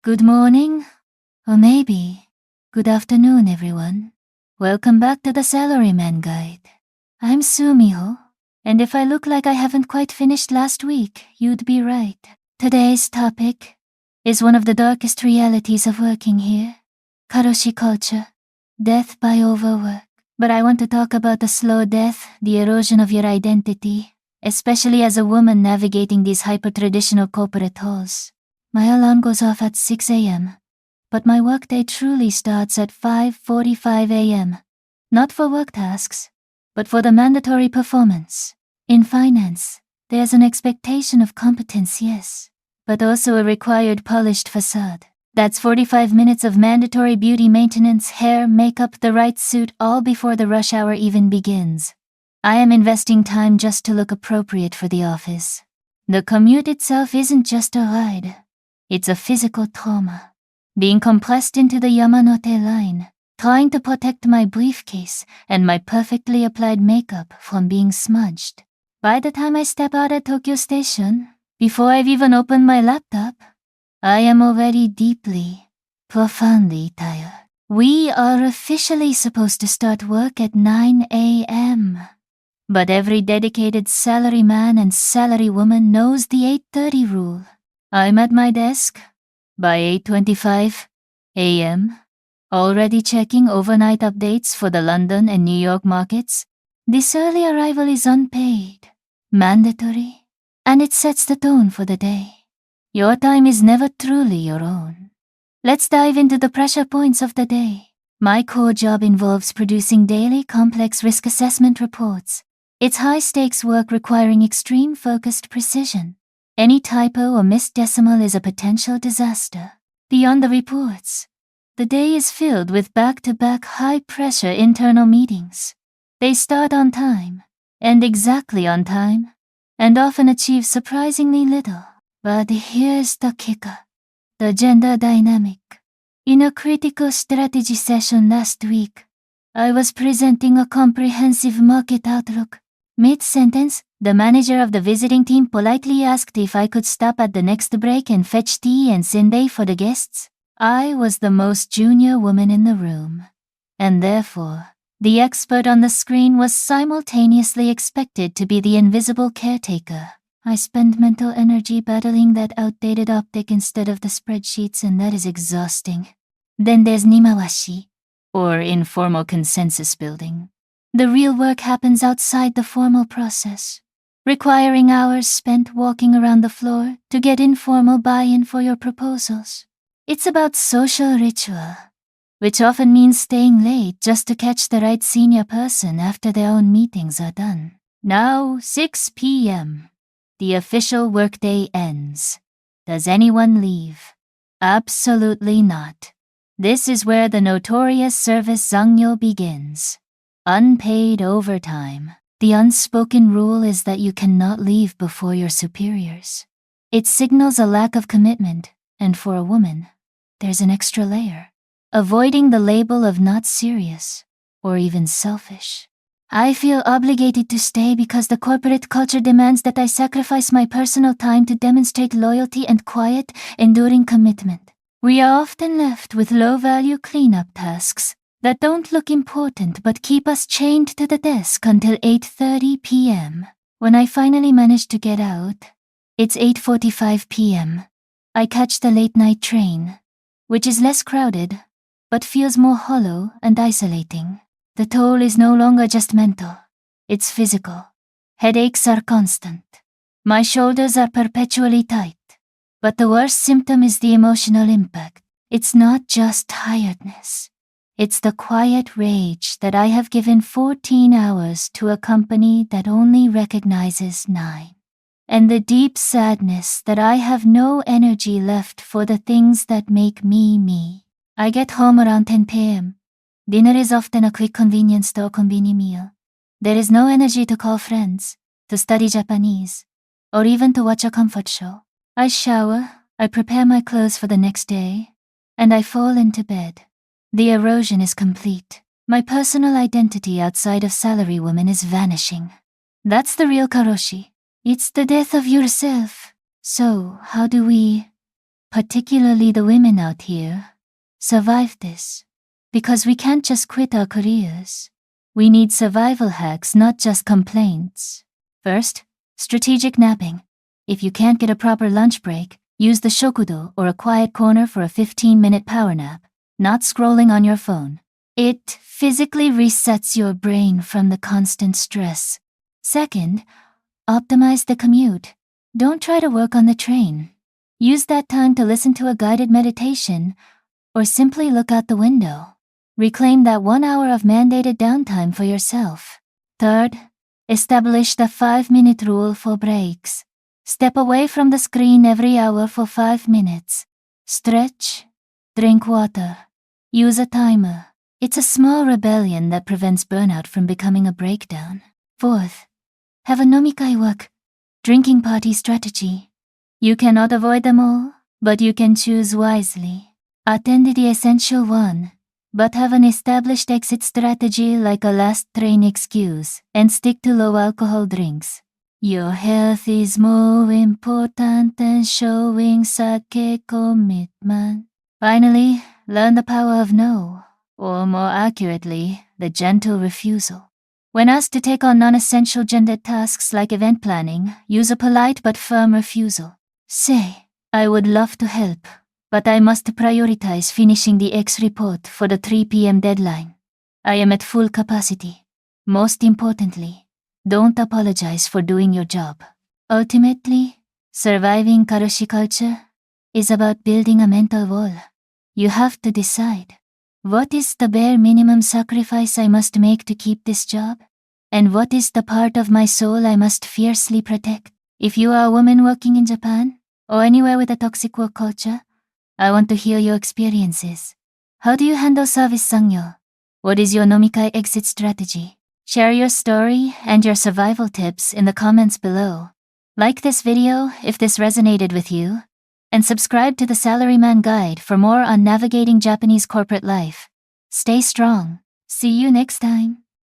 Good morning, or maybe good afternoon, everyone. Welcome back to the Salaryman Guide. I'm Sumiho, and if I look like I haven't quite finished last week, you'd be right. Today's topic is one of the darkest realities of working here. Karoshi culture, death by overwork. But I want to talk about the slow death, the erosion of your identity, especially as a woman navigating these hyper-traditional corporate halls. My alarm goes off at 6 a.m., but my workday truly starts at 5:45 a.m. Not for work tasks, but for the mandatory performance. In finance, there's an expectation of competence, yes, but also a required polished facade. That's 45 minutes of mandatory beauty maintenance, hair, makeup, the right suit, all before the rush hour even begins. I am investing time just to look appropriate for the office. The commute itself isn't just a ride. It's a physical trauma. Being compressed into the Yamanote line, trying to protect my briefcase and my perfectly applied makeup from being smudged. By the time I step out at Tokyo Station, before I've even opened my laptop, I am already deeply, profoundly tired. We are officially supposed to start work at 9 a.m. But every dedicated salaryman and salarywoman knows the 8:30 rule. I'm at my desk by 8:25 a.m., already checking overnight updates for the London and New York markets. This early arrival is unpaid, mandatory, and it sets the tone for the day. Your time is never truly your own. Let's dive into the pressure points of the day. My core job involves producing daily complex risk assessment reports. It's high-stakes work requiring extreme focused precision. Any typo or missed decimal is a potential disaster. Beyond the reports, the day is filled with back-to-back high-pressure internal meetings. They start on time, end exactly on time, and often achieve surprisingly little. But here's the kicker: the gender dynamic. In a critical strategy session last week, I was presenting a comprehensive market outlook. Mid-sentence, the manager of the visiting team politely asked if I could stop at the next break and fetch tea and senbei for the guests. I was the most junior woman in the room, and therefore, the expert on the screen was simultaneously expected to be the invisible caretaker. I spend mental energy battling that outdated optic instead of the spreadsheets, and that is exhausting. Then there's nimawashi, or informal consensus building. The real work happens outside the formal process, requiring hours spent walking around the floor to get informal buy-in for your proposals. It's about social ritual, which often means staying late just to catch the right senior person after their own meetings are done. Now, 6 p.m. The official workday ends. Does anyone leave? Absolutely not. This is where the notorious service Zangyō begins. Unpaid overtime. The unspoken rule is that you cannot leave before your superiors. It signals a lack of commitment, and for a woman, there's an extra layer. Avoiding the label of not serious, or even selfish. I feel obligated to stay because the corporate culture demands that I sacrifice my personal time to demonstrate loyalty and quiet, enduring commitment. We are often left with low-value cleanup tasks that don't look important but keep us chained to the desk until 8:30 p.m. When I finally manage to get out, it's 8:45 p.m. I catch the late-night train, which is less crowded, but feels more hollow and isolating. The toll is no longer just mental, it's physical. Headaches are constant. My shoulders are perpetually tight. But the worst symptom is the emotional impact. It's not just tiredness. It's the quiet rage that I have given 14 hours to a company that only recognizes 9. And the deep sadness that I have no energy left for the things that make me me. I get home around 10 p.m. Dinner is often a quick convenience store konbini meal. There is no energy to call friends, to study Japanese, or even to watch a comfort show. I shower, I prepare my clothes for the next day, and I fall into bed. The erosion is complete. My personal identity outside of salarywoman is vanishing. That's the real Karoshi. It's the death of yourself. So, how do we particularly the women out here, survive this. Because we can't just quit our careers. We need survival hacks, not just complaints. First, strategic napping. If you can't get a proper lunch break, use the shokudo or a quiet corner for a 15-minute power nap, not scrolling on your phone. It physically resets your brain from the constant stress. Second, optimize the commute. Don't try to work on the train. Use that time to listen to a guided meditation or simply look out the window. Reclaim that 1 hour of mandated downtime for yourself. Third, establish the 5-minute rule for breaks. Step away from the screen every hour for 5 minutes. Stretch, drink water, use a timer. It's a small rebellion that prevents burnout from becoming a breakdown. Fourth, have a nomikai work, drinking party strategy. You cannot avoid them all, but you can choose wisely. Attend the essential one, but have an established exit strategy like a last train excuse, and stick to low alcohol drinks. Your health is more important than showing sake commitment. Finally, learn the power of no, or more accurately, the gentle refusal. When asked to take on non-essential gendered tasks like event planning, use a polite but firm refusal. Say, I would love to help, but I must prioritize finishing the X report for the 3 p.m. deadline. I am at full capacity. Most importantly, don't apologize for doing your job. Ultimately, surviving Karoshi culture is about building a mental wall. You have to decide, what is the bare minimum sacrifice I must make to keep this job? And what is the part of my soul I must fiercely protect? If you are a woman working in Japan, or anywhere with a toxic work culture, I want to hear your experiences. How do you handle service Zangyō? What is your nomikai exit strategy? Share your story and your survival tips in the comments below. Like this video if this resonated with you, and subscribe to the Salaryman Guide for more on navigating Japanese corporate life. Stay strong. See you next time.